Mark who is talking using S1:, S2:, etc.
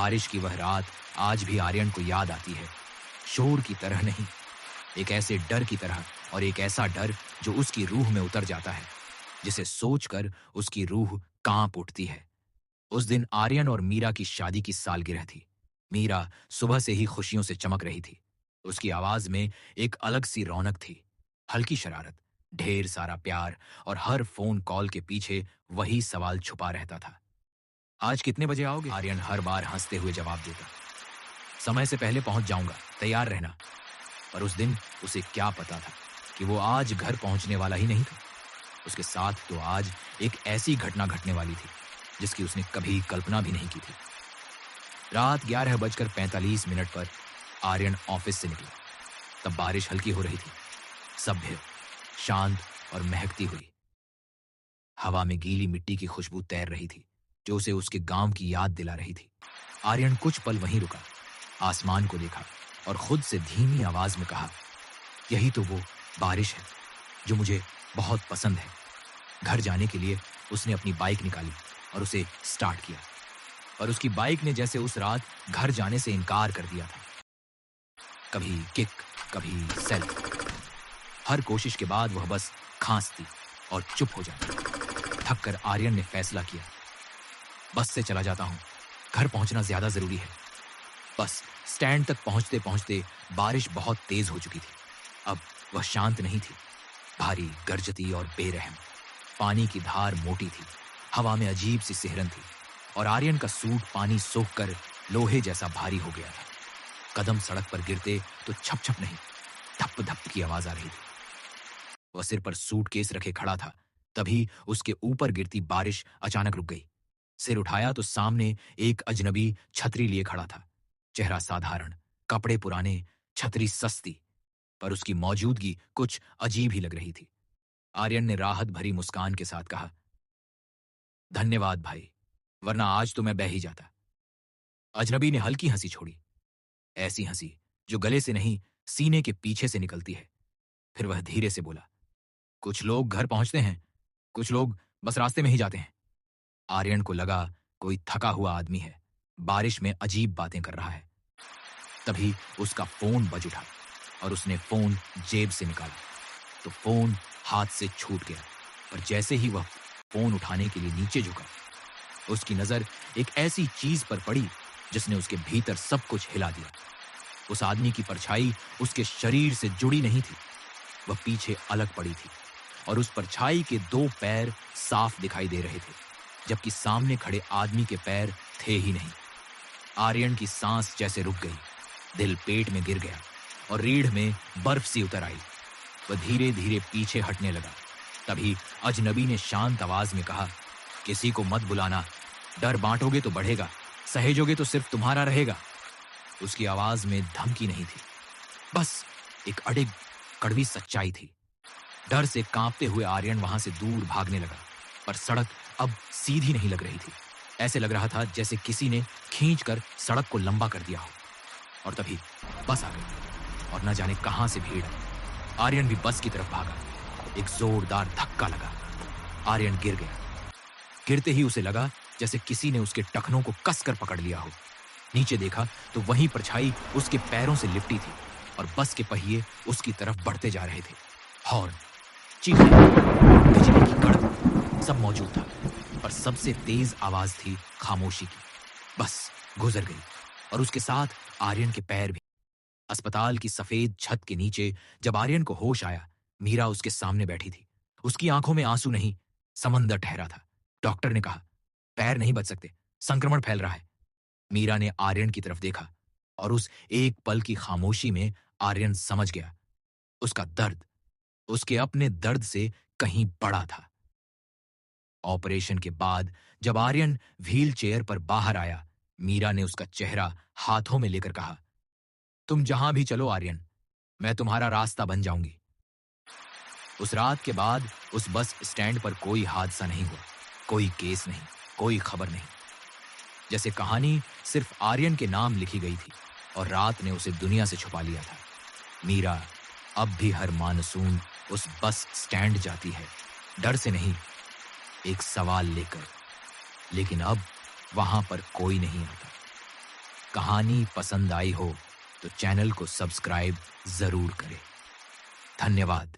S1: बारिश की वह रात आज भी आर्यन को याद आती है। शोर की तरह नहीं, एक ऐसे डर की तरह, और एक ऐसा डर जो उसकी रूह में उतर जाता है, जिसे सोचकर उसकी रूह कांप उठती है। उस दिन आर्यन और मीरा की शादी की सालगिरह थी। मीरा सुबह से ही खुशियों से चमक रही थी। उसकी आवाज में एक अलग सी रौनक थी, हल्की शरारत, ढेर सारा प्यार, और हर फोन कॉल के पीछे वही सवाल छुपा रहता था, आज कितने बजे आओगे? आर्यन हर बार हंसते हुए जवाब देता, समय से पहले पहुंच जाऊंगा, तैयार रहना। पर उस दिन उसे क्या पता था कि वो आज घर पहुंचने वाला ही नहीं था। उसके साथ तो आज एक ऐसी घटना घटने वाली थी जिसकी उसने कभी कल्पना भी नहीं की थी। रात 11:45 पर आर्यन ऑफिस से निकला। तब बारिश हल्की हो रही थी, सभ्य, शांत और महकती हुई। हवा में गीली मिट्टी की खुशबू तैर रही थी जो उसे उसके गांव की याद दिला रही थी। आर्यन कुछ पल वहीं रुका, आसमान को देखा और खुद से धीमी आवाज में कहा, यही तो वो बारिश है जो मुझे बहुत पसंद है। घर जाने के लिए उसने अपनी बाइक निकाली और उसे स्टार्ट किया, और उसकी बाइक ने जैसे उस रात घर जाने से इनकार कर दिया था। कभी किक, कभी सेल्फ। हर कोशिश के बाद वह बस खांसती और चुप हो जाती। थक कर आर्यन ने फैसला किया, बस से चला जाता हूं, घर पहुंचना ज्यादा जरूरी है। बस स्टैंड तक पहुंचते पहुंचते बारिश बहुत तेज हो चुकी थी। अब वह शांत नहीं थी, भारी, गरजती और बेरहम। पानी की धार मोटी थी, हवा में अजीब सी सिहरन थी, और आर्यन का सूट पानी सोखकर लोहे जैसा भारी हो गया था। कदम सड़क पर गिरते तो छप छप नहीं, धप धप की आवाज आ रही थी। वह सिर पर सूटकेस रखे खड़ा था, तभी उसके ऊपर गिरती बारिश अचानक रुक गई। सिर उठाया तो सामने एक अजनबी छतरी लिए खड़ा था। चेहरा साधारण, कपड़े पुराने, छतरी सस्ती, पर उसकी मौजूदगी कुछ अजीब ही लग रही थी। आर्यन ने राहत भरी मुस्कान के साथ कहा, धन्यवाद भाई, वरना आज तो मैं बह ही जाता। अजनबी ने हल्की हंसी छोड़ी, ऐसी हंसी जो गले से नहीं सीने के पीछे से निकलती है। फिर वह धीरे से बोला, कुछ लोग घर पहुंचते हैं, कुछ लोग बस रास्ते में ही जाते हैं। आर्यन को लगा कोई थका हुआ आदमी है, बारिश में अजीब बातें कर रहा है। तभी उसका फोन बज उठा और उसने फोन जेब से निकाला तो फोन हाथ से छूट गया। पर जैसे ही वह फोन उठाने के लिए नीचे झुका, उसकी नजर एक ऐसी चीज पर पड़ी जिसने उसके भीतर सब कुछ हिला दिया। उस आदमी की परछाई उसके शरीर से जुड़ी नहीं थी, वह पीछे अलग पड़ी थी, और उस परछाई के 2 पैर साफ दिखाई दे रहे थे, जबकि सामने खड़े आदमी के पैर थे ही नहीं। आर्यन की सांस जैसे रुक गई, दिल पेट में गिर गया और रीढ़ में बर्फ सी उतर आई। वह धीरे धीरे पीछे हटने लगा। तभी अजनबी ने शांत आवाज में कहा, किसी को मत बुलाना, डर बांटोगे तो बढ़ेगा, सहेजोगे तो सिर्फ तुम्हारा रहेगा। उसकी आवाज में धमकी नहीं थी, बस एक अडिग, कड़वी सच्चाई थी। डर से कांपते हुए आर्यन वहां से दूर भागने लगा, पर सड़क अब सीधी नहीं लग रही थी। ऐसे लग रहा था जैसे किसी ने खींचकर सड़क को लंबा कर दिया हो। और तभी बस आ गई और न जाने कहां से भीड़ आई। आर्यन भी बस की तरफ भागा। एक जोरदार धक्का लगा, आर्यन गिर गया। गिरते ही उसे लगा जैसे किसी ने उसके टखनों को कसकर पकड़ लिया हो। नीचे देखा तो वही परछाई उसके पैरों से लिपटी थी और बस के पहिए उसकी तरफ बढ़ते जा रहे थे। हॉर्न, चीखने, बिजली की कड़क, सब मौजूद था, पर सबसे तेज आवाज थी खामोशी की। बस गुजर गई और उसके साथ आर्यन के पैर भी। अस्पताल की सफेद छत के नीचे जब आर्यन को होश आया, मीरा उसके सामने बैठी थी। उसकी आंखों में आंसू नहीं, समंदर ठहरा था। डॉक्टर ने कहा, पैर नहीं बच सकते, संक्रमण फैल रहा है। मीरा ने आर्यन की तरफ देखा और उस एक पल की खामोशी में आर्यन समझ गया, उसका दर्द उसके अपने दर्द से कहीं बड़ा था। ऑपरेशन के बाद जब आर्यन व्हील चेयर पर बाहर आया, मीरा ने उसका चेहरा हाथों में लेकर कहा, तुम जहां भी चलो आर्यन, मैं तुम्हारा रास्ता बन जाऊंगी। उस रात के बाद उस बस स्टैंड पर कोई हादसा नहीं हुआ, कोई केस नहीं, कोई खबर नहीं। जैसे कहानी सिर्फ आर्यन के नाम लिखी गई थी और रात ने उसे दुनिया से छुपा लिया था। मीरा अब भी हर मानसून उस बस स्टैंड जाती है, डर से नहीं, एक सवाल लेकर। लेकिन अब वहां पर कोई नहीं आता। कहानी पसंद आई हो तो चैनल को सब्सक्राइब जरूर करें। धन्यवाद।